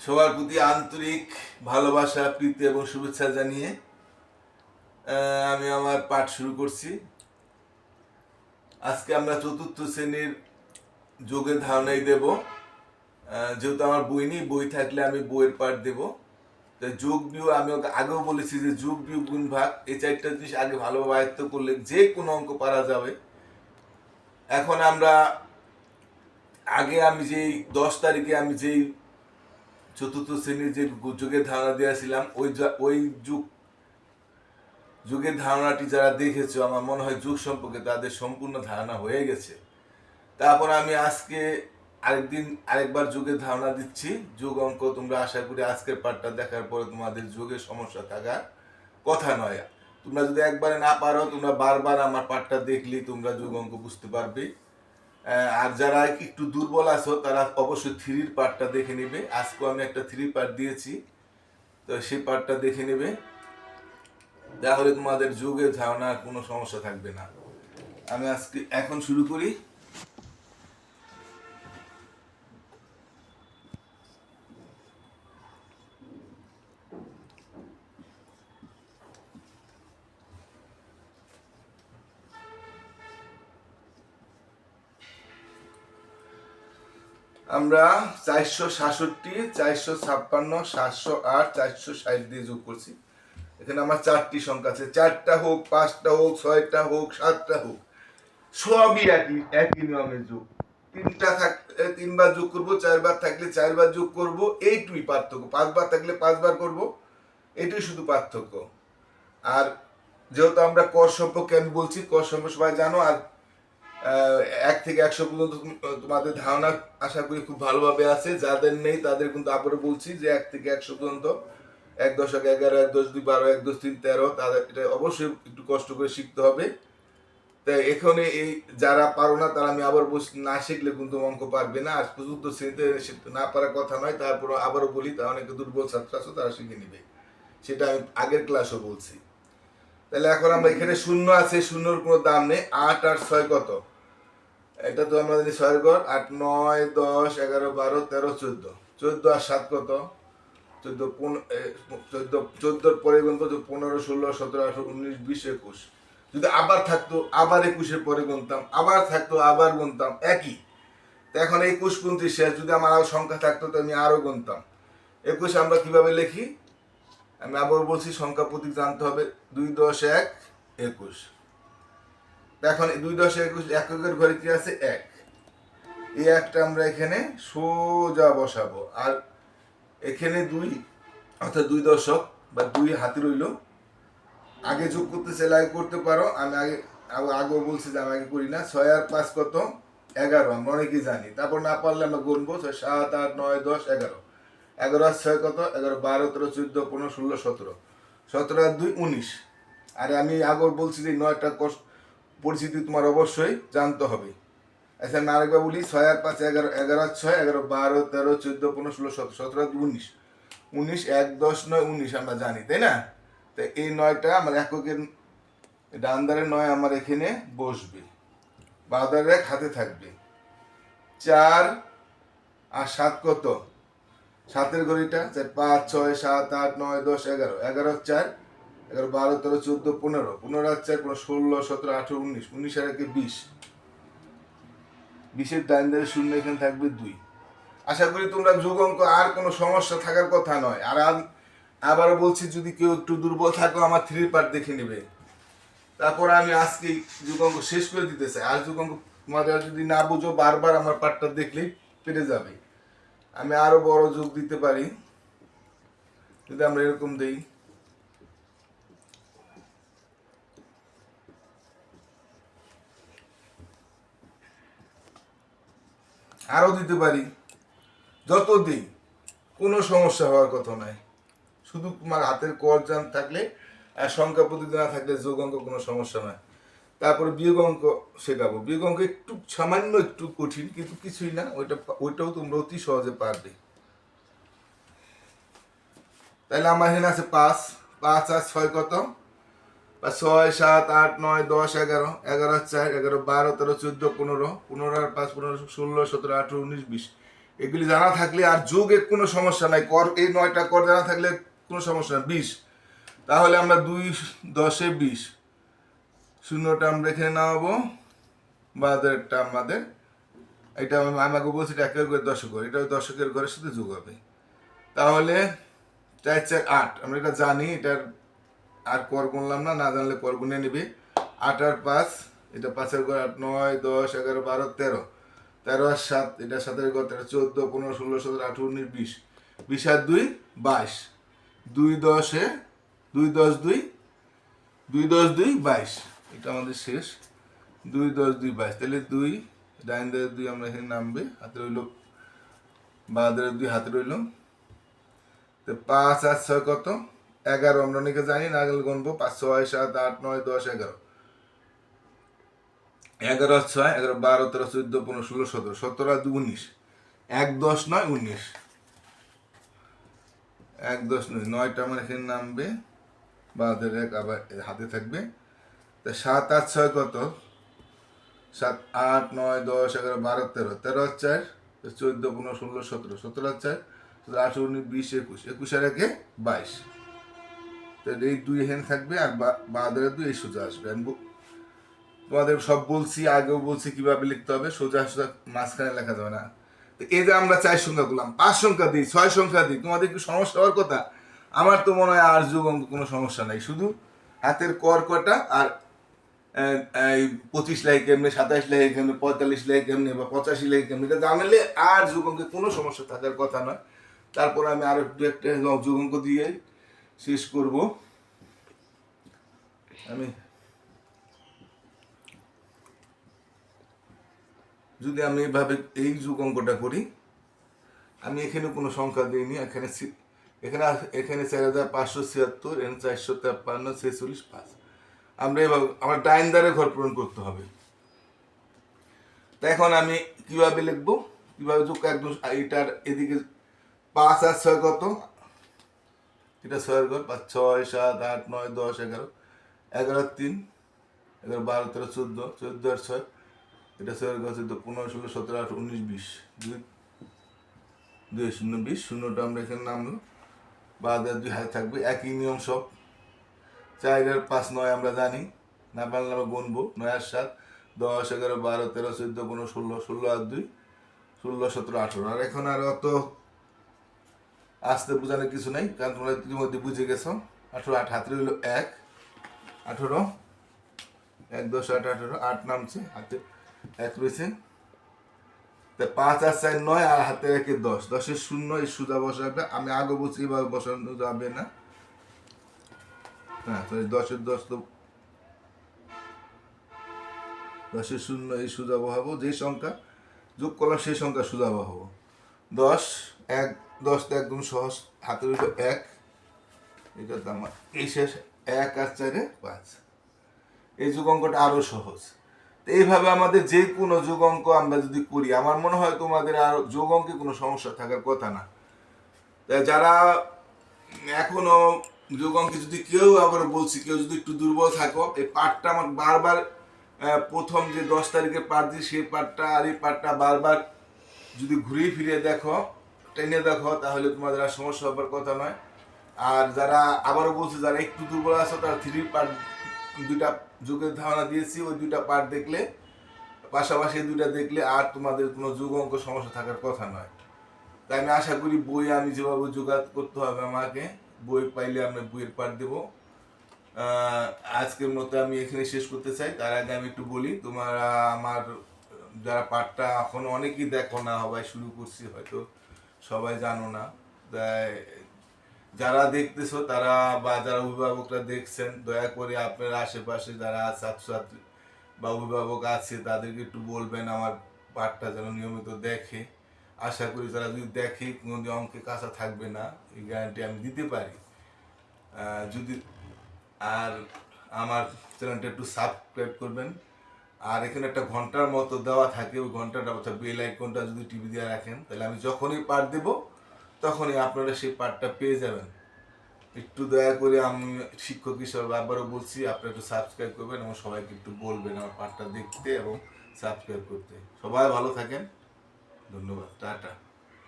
সবার প্রতি আন্তরিক ভালোবাসা, প্রীতি এবং শুভেচ্ছা জানিয়ে আমি আমার পাঠ শুরু করছি। আজকে আমরা চতুর্থ শ্রেণীর যোগের ধারণাই দেব। যেহেতু আমার বই নেই, বই থাকলে আমি বইয়ের পাঠ দেব। তাই যোগ বিয়োগ আমি আগেও বলেছি যে যোগ বিয়োগ গুণ ভাগ এই চারটা জিনিস আগে ভালোভাবে আয়ত্ত করলে যে কোনো অঙ্ক পারা যাবে। এখন আমরা আমি যেই 10 তারিখে আমি যেই চতুর্থ শ্রেণীর যে যুগের ধারণা দিয়েছিলাম ওই যুগের ধারণাটি যারা দেখেছো, আমার মনে হয় যুগ সম্পর্কে তাদের সম্পূর্ণ ধারণা হয়ে গেছে। তারপর আমি আজকে আরেকবার যুগের ধারণা দিচ্ছি। যুগ অঙ্ক তোমরা আশা করি আজকের পাঠটা দেখার পরে তোমাদের যুগের সমস্যা থাকার কথা নয়। তোমরা যদি একবারে না পারো, তোমরা বারবার আমার পাঠটা দেখলেই তোমরা যুগ অঙ্ক বুঝতে পারবে। আর যারা একটু দুর্বল আছো তারা অবশ্যই থ্রির পার্টটা দেখে নেবে। আজকেও আমি একটা থ্রি পার্ট দিয়েছি, তো সেই পার্টটা দেখে নেবে, তাহলে তোমাদের যুগের ধারণার কোনো সমস্যা থাকবে না। আমি আজকে এখন শুরু করি। আমরা 467, 456, 708, 460 দিয়ে যোগ করছি। এখানে আমার 4টি সংখ্যা আছে। 4টা হোক, 5টা হোক, 6টা হোক, 7টা হোক, সবই একই নিয়মের যোগ। 3বার যোগ করবো, 4বার থাকলে 4বার যোগ করবো, এইটুই পার্থক্য। 5বার থাকলে 5বার করবো, এটাই শুধু পার্থক্য। আর যেহেতু আমরা কর সম্পর্কে আমি বলছি, কর সম্পর্কে সবাই জানো। আর 1 থেকে 100 পর্যন্ত তোমাদের ধারণা আশা করি খুব ভালোভাবে আছে। যাদের নেই তাদের কিন্তু আবারও বলছি যে 1 থেকে 100 পর্যন্ত 1 দশক 11, 1 দশ 2 12, 1 দশ 3 13, তাদের এটা অবশ্যই একটু কষ্ট করে শিখতে হবে। তাই এখানে এই যারা পারো না তারা আমি আবার বলছি, না শিখলে কিন্তু অঙ্ক পারবে না। আর চতুর্থ শ্রেণীতে না পারার কথা নয়, তারপর আবারও বলি, তা অনেকে দুর্বল ছাত্র আছে তারা শিখে নিবে, সেটা আমি আগের ক্লাসও বলছি। তাহলে এখন আমরা এখানে শূন্য আছে, শূন্যর কোনো দাম নেই। 8 আর 6 কত? এটা তো আমরা জানি 6 ঘর। 8, 9, 10, 11, 12, 13, 14। 14 আর 7 কত? 14 পরে গুনবো তো 15, 16, 17, 18, 19, 20, 21। যদি আবার থাকতো আবার 21-এর পরে গুনতাম, আবার থাকতো আবার গুনতাম, একই। তো এখন 21, 25 শেষ। যদি আমার আরো সংখ্যা থাকতো তো আমি আরো গুনতাম। 21 আমরা কিভাবে লিখি? আমি আবার বলছি, সংখ্যা প্রতীক জানতে হবে। 2, 10, 1, 21। এখন 2, 10, 21, এককের ঘরে কি আছে? 1। এই একটা আমরা এখানে সোজা বসাবো। আর এখানে 2, অর্থাৎ 2 দশক বা 2 হাতে রইল। আগে যোগ করতে চাইলে আগে করতে পারো, আমি আগেও বলছি যে আমি আগে করি না। 6 আর 5 কত? 11, আমরা অনেকেই জানি। তারপর না পারলে আমরা গুনবো 7, 8, 9, 10, 11। 11 আর 6 কত? 11, 12, 13, 14, 15, 16, 17। 17 আর 2, 19। আর আমি আগেও বলছি যে 9টা পরিচিতি তোমার অবশ্যই জানতে হবে। আচ্ছা আমি আরেকবার বলি। 6 আর 5, 11, 11 আর 6, 11, 12, 13, 14, 15, 16, 17, 17 আর 2, 19। 19, 1, 10, 9, 19 আমরা জানি, তাই না? তো এই 9টা আমার এককের ডান ধারের 9 আমার এখানে বসবে, বাঁ ধারের 1 হাতে থাকবে। 4 আর 7 কত? 7-এর ঘড়িটা 4, 5, 6, 7, 8, 9, 10, 11। 11 আর 4, 11, 12, 13, 14, 15। 15 আর 4, 16, 17, 18, 19। 19 আর 1, 20। 20-এর ডান ধারে শূন্য, এখানে থাকবে 2। আশা করি তোমরা যোগ অঙ্ক আর কোনো সমস্যা থাকার কথা নয়। আর আবারও বলছি, যদি কেউ একটু দুর্বল থাকো আমার 3 পার্ট দেখে নেবে। তারপর আমি আজকে যোগ অঙ্ক শেষ করে দিতে চাই। আর যোগ অঙ্ক তোমাদের যদি না বুঝো, বারবার আমার পার্টটা দেখলেই পেরে যাবে। আমি আরো বড় যোগ দিতে পারি যদি আমরা এরকম দেই। আরো দিতে পারি, যত দিই কোনো সমস্যা হওয়ার কথা নয়। শুধু তোমার হাতের কর জান থাকলে আর সংখ্যা পদ্ধতি না থাকলে যোগ অঙ্ক কোনো সমস্যা নয়। তারপরে বিয়োগ অঙ্ক শেখাবো। বিয়োগ অঙ্ক একটু সামান্য একটু কঠিন, কিন্তু কিছুই না, ওইটাও তোমরা অতি সহজে পারবে। তাহলে আমার এখানে আছে 5। 5 আর 6 কত? 6, 7, 8, 9, 10, 11। 11 আর 4, 11, 12, 13, 14, 15। 15 আর 5, 15, 16, 17, 18, 19, 20। এগুলি জানা থাকলে আর যোগে কোনো সমস্যা নাই, কর এই 9টা কর জানা থাকলে কোনো সমস্যা নাই। 20, তাহলে আমরা 2 10 20, শূন্যটা আমরা এখানে নামাবো, বাদেরটা আমাদের এটা আমাকে বলছি এটা একের ঘরে দশক, এটা দশকের ঘরের সাথে যোগ হবে। তাহলে 4 4 8, আমরা এটা জানি, এটার আর কর গুনলাম না, না জানলে কর গুনে নিবে। 8 আর 5, এটা 5-এর ঘর 8 9 10 11 12 13, 13 আর 7, এটা 7-এর ঘর 13 14 15 16 17 18 19 20, 20 আর 2 22, 2 10 2 10 2 2 10 2 22, এটা আমাদের শেষ। 2 10 2 22, তাহলে 2 ডাইন দের 2 আমরা এখানে নামবে, হাতে রইল, বাদের 2 হাতে রইল। তো 5 আর 6 কত? 11, আমরা অনেকে জানি না, গেলে গুনবো 5 6 7 8 9 10 11, 11 আর 6 11 12 13 14 15 16 17, 17 আর 2 19, 1 10 9 19, 1 10 9, 9টা আমার এখানে নামবে, বাদের 1 আবার হাতে থাকবে। তা 7 আর 6 কত? 7 8 9 10 11 12 13, 13 আর 4 14 15 16 17, 17 আর 4 18 19 20 21, 21 আর 1 22, তাহলে এই 2 এখানে থাকবে আর বাদের 2 এই সোজা আসবে। আমি তোমাদের সব বলছি, আগেও বলছি কিভাবে লিখতে হবে, সোজা সোজা মাঝখানে লেখা যাবে না। তো এই যে আমরা 4 সংখ্যা করলাম, 5 সংখ্যা দিই, 6 সংখ্যা দিই, তোমাদের কি সমস্যা হওয়ার কথা? আমার তো মনে হয় আর যোগ অঙ্ক কোনো সমস্যা নাই, শুধু হাতের কর কটা আর এই 25 লেখে কেমনি, 27 লেখে কেমনি, 45 লেখে কেমনি বা 85 লেখে কেমনি, এটা জানলে আর যোগ অঙ্কে কোনো সমস্যা থাকার কথা নয়। তারপর আমি আরো একটা যোগ অঙ্ক দিয়ে শেষ করব। আমি যদি আমি এভাবে এই যোগ অঙ্কটা করি, আমি এখানে কোনো সংখ্যা দিইনি, এখানে এখানে এখানে 4576, এখানে 453 46 5, আমরা এভাবে আমার ডাইন দ্বারে ঘর পূরণ করতে হবে। তা এখন আমি কিভাবে লিখবো, কিভাবে যোগ একদম, এটার এদিকে 5 আর 6 কত? এটা 6-এর ঘর, 5 6 7 8 9 10 11, 11 আর 3 11 12 13 14, 14 আর 6, এটা 6-এর ঘর 14 15 16 17 18 19 20, 2 2 0 20, শূন্যটা আমরা এখানে নামলো, বাদের 2 হাতে থাকবে, একই নিয়ম সব। 4 আর 5 9 আমরা জানি, না পারলে আমরা গুনবো, 9 আর 7 10 11 12 13 14 15 16, 16 আর 2 16 17 18, আর এখন আর অত আসতে বোঝানোর কিছু নাই, কারণ তোমরা ইতিমধ্যে বুঝে গেছো। 18 8 হাতে রইল 1 18, 1 10 8 18, 8 নামছে, হাতে 1 রয়েছে। তা 5 আর 4 9, আর হাতে 1 10, 10-এর শূন্য এই সোজা বসাবে, আমি আগে বলছি এভাবে বসানো যাবে না, হ্যাঁ 10-এর 10 তো 10-এর শূন্য এই সোজা বসাবো, যে সংখ্যা যোগ করলাম সেই সংখ্যা সোজা বসাবো। 10 1 10 তো একদম সহজ, হাতে রইল 1, এটা তো আমার এই শেষ, 1 আর 4 5, এই যোগ অঙ্কটা আরো সহজ। এইভাবে আমাদের যে কোনো যোগ অঙ্ক আমরা যদি করি, আমার মনে হয় তোমাদের আর যোগ অঙ্কে কোনো সমস্যা থাকার কথা না। তাই যারা এখনো যোগ অঙ্কে যদি কেউ, আবার বলছি কেউ যদি একটু দুর্বল থাকো, এই পাঠটা আমার বারবার, প্রথম যে 10 তারিখের পাঠ দিই সেই পাঠটা আর এই পাঠটা বারবার যদি ঘুরিয়ে ফিরিয়ে দেখো, টেনে দেখো, তাহলে তোমাদের আর সমস্যা হবার কথা নয়। আর যারা, আবারও বলছি, যারা একটু দুর্বল আছো, তারা 3 পার্ট 2টা যোগের ধারণা দিয়েছি, ওই 2টা পার্ট দেখলে, পাশাপাশি 2টা দেখলে আর তোমাদের কোনো যোগ অঙ্ক সমস্যা থাকার কথা নয়। তাই আমি আশা করি বই আমি যেভাবে জোগাড় করতে হবে আমাকে, বই পাইলে আমরা বইয়ের পাঠ দেবো। আজকের মতো আমি এখানে শেষ করতে চাই। তার আগে আমি একটু বলি, তোমরা আমার যারা পাঠটা এখন অনেকেই দেখো না, সবাই শুরু করছি, হয়তো সবাই জানো না, তাই যারা দেখতেছো তারা বা যারা অভিভাবকরা দেখছেন, দয়া করে আপনারা আশেপাশে যারা ছাত্রছাত্রী বা অভিভাবক আছে তাদেরকে একটু বলবেন আমার পাঠটা যেন নিয়মিত দেখে। আশা করি তারা যদি দেখে কোনো অঙ্কে কাঁচা থাকবে না, এই গ্যারান্টি আমি দিতে পারি। যদি আর আমার চ্যানেলটা একটু সাবস্ক্রাইব করবেন, আর এখানে একটা ঘন্টার মতো দেওয়া থাকে, ওই ঘন্টাটা অর্থাৎ বেল আইকনটা যদি টিভি দিয়ে রাখেন, তাহলে আমি যখনই পাঠ দেবো তখনই আপনারা সেই পাঠটা পেয়ে যাবেন। একটু দয়া করে, আমি শিক্ষক হিসেবে আবারও বলছি, আপনারা একটু সাবস্ক্রাইব করবেন এবং সবাইকে একটু বলবেন আমার পাঠটা দেখতে এবং সাবস্ক্রাইব করতে। সবাই ভালো থাকেন, ধন্যবাদ, টাটা।